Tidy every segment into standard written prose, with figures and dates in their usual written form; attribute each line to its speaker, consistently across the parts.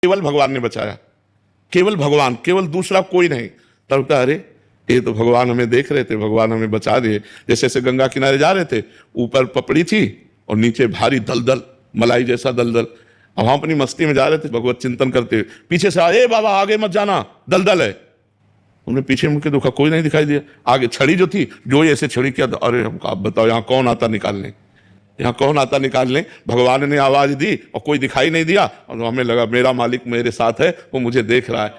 Speaker 1: केवल भगवान ने बचाया, केवल भगवान, केवल दूसरा कोई नहीं। तब कहा अरे ये तो भगवान हमें देख रहे थे, भगवान हमें बचा दिए। जैसे ऐसे गंगा किनारे जा रहे थे, ऊपर पपड़ी थी और नीचे भारी दलदल, मलाई जैसा दलदल। अब हम अपनी मस्ती में जा रहे थे भगवत चिंतन करते, पीछे से आए बाबा आगे मत जाना दलदल है। उन्हें पीछे मुड़ के देखा, कोई नहीं दिखाई दिया। आगे छड़ी जो थी, जो ऐसे छड़ी किया, अरे हमको आप बताओ यहाँ कौन आता निकालने, यहाँ कौन आता निकालने। भगवान ने आवाज दी और कोई दिखाई नहीं दिया, और हमें लगा मेरा मालिक मेरे साथ है, वो मुझे देख रहा है।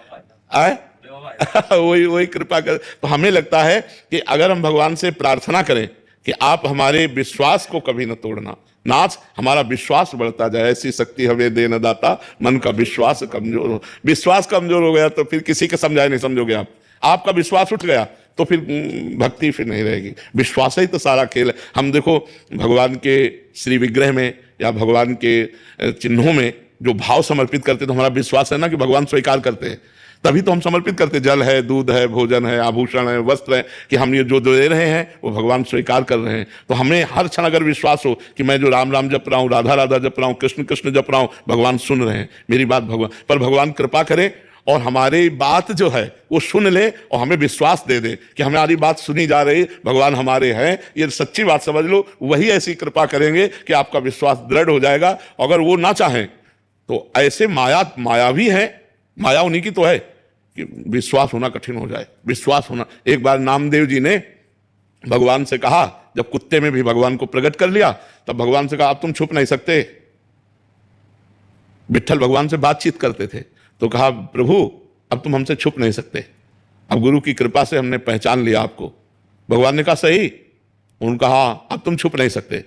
Speaker 1: आए वही कृपा कर। तो हमें लगता है कि अगर हम भगवान से प्रार्थना करें कि आप हमारे विश्वास को कभी न तोड़ना, नाथ हमारा विश्वास बढ़ता जाए, ऐसी शक्ति हमें देना दाता, मन का विश्वास कमजोर हो। विश्वास कमजोर हो गया तो फिर किसी के समझाए नहीं समझोगे आप। आपका विश्वास उठ गया तो फिर भक्ति फिर नहीं रहेगी। विश्वास ही तो सारा खेल है। हम देखो भगवान के श्री विग्रह में या भगवान के चिन्हों में जो भाव समर्पित करते, तो हमारा विश्वास है ना कि भगवान स्वीकार करते हैं, तभी तो हम समर्पित करते। जल है, दूध है, भोजन है, आभूषण है, वस्त्र है, कि हम ये जो दे रहे हैं वो भगवान स्वीकार कर रहे हैं। तो हमें हर क्षण अगर विश्वास हो कि मैं जो राम राम जप रहा हूँ, राधा राधा जप रहा हूँ, कृष्ण कृष्ण जप रहा हूँ, भगवान सुन रहे हैं मेरी बात। भगवान पर भगवान कृपा करे और हमारी बात जो है वो सुन ले और हमें विश्वास दे दे कि हमारी बात सुनी जा रही, भगवान हमारे हैं, ये सच्ची बात समझ लो। वही ऐसी कृपा करेंगे कि आपका विश्वास दृढ़ हो जाएगा। अगर वो ना चाहें तो ऐसे मायावी है, माया उन्हीं की तो है कि विश्वास होना कठिन हो जाए। विश्वास होना, एक बार नामदेव जी ने भगवान से कहा, जब कुत्ते में भी भगवान को प्रकट कर लिया, तब भगवान से कहा अब तुम छुप नहीं सकते। विट्ठल भगवान से बातचीत करते थे, तो कहा प्रभु अब तुम हमसे छुप नहीं सकते, अब गुरु की कृपा से हमने पहचान लिया आपको। भगवान ने कहा सही। उन्होंने कहा अब तुम छुप नहीं सकते।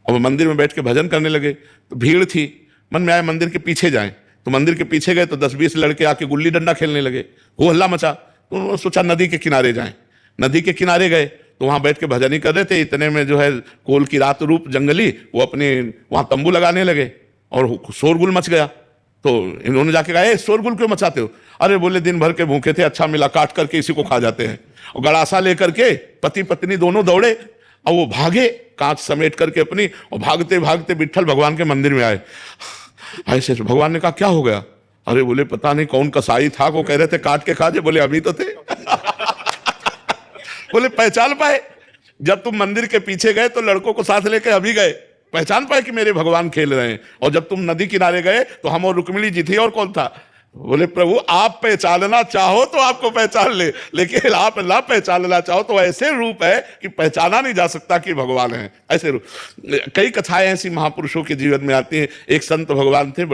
Speaker 1: और मंदिर में बैठ के भजन करने लगे, तो भीड़ थी, मन में आया मंदिर के पीछे जाएं। तो मंदिर के पीछे गए तो 10-20 लड़के आके गुल्ली डंडा खेलने लगे, हो हल्ला मचा। तो उन्होंने सोचा नदी के किनारे जाएं। नदी के किनारे गए तो वहां बैठ के भजन ही कर रहे थे। इतने में जो है कोल की रात रूप जंगली वो अपने वहां तंबू लगाने लगे और शोरगुल मच गया। तो इन्होंने जाके कहा शोरगुल क्यों मचाते हो? अरे बोले दिन भर के भूखे थे, अच्छा मिला काट करके इसी को खा जाते हैं। और गड़ासा लेकर के पति पत्नी दोनों दौड़े और वो भागे कांच समेट करके अपनी, और भागते भागते विट्ठल भगवान के मंदिर में आए। ऐसे भगवान ने कहा क्या हो गया? अरे बोले पता नहीं कौन कसाई था, वो कह रहे थे काट के खा जे। बोले अभी तो थे। बोले पहचान पाए? जब तुम मंदिर के पीछे गए तो लड़कों को साथ लेके अभी गए, पहचान पाए कि मेरे भगवान खेल रहे हैं। और जब तुम नदी किनारे गए तो हम और रुक्मिणी जी थी, और कौन था? बोले प्रभु आप पहचानना चाहो तो आपको पहचान ले, लेकिन आप ना पहचानना चाहो तो ऐसे रूप है कि पहचाना नहीं जा सकता कि भगवान है। ऐसे रूप, कई कथाएं ऐसी महापुरुषों के जीवन में आती हैं। एक संत भगवान थे,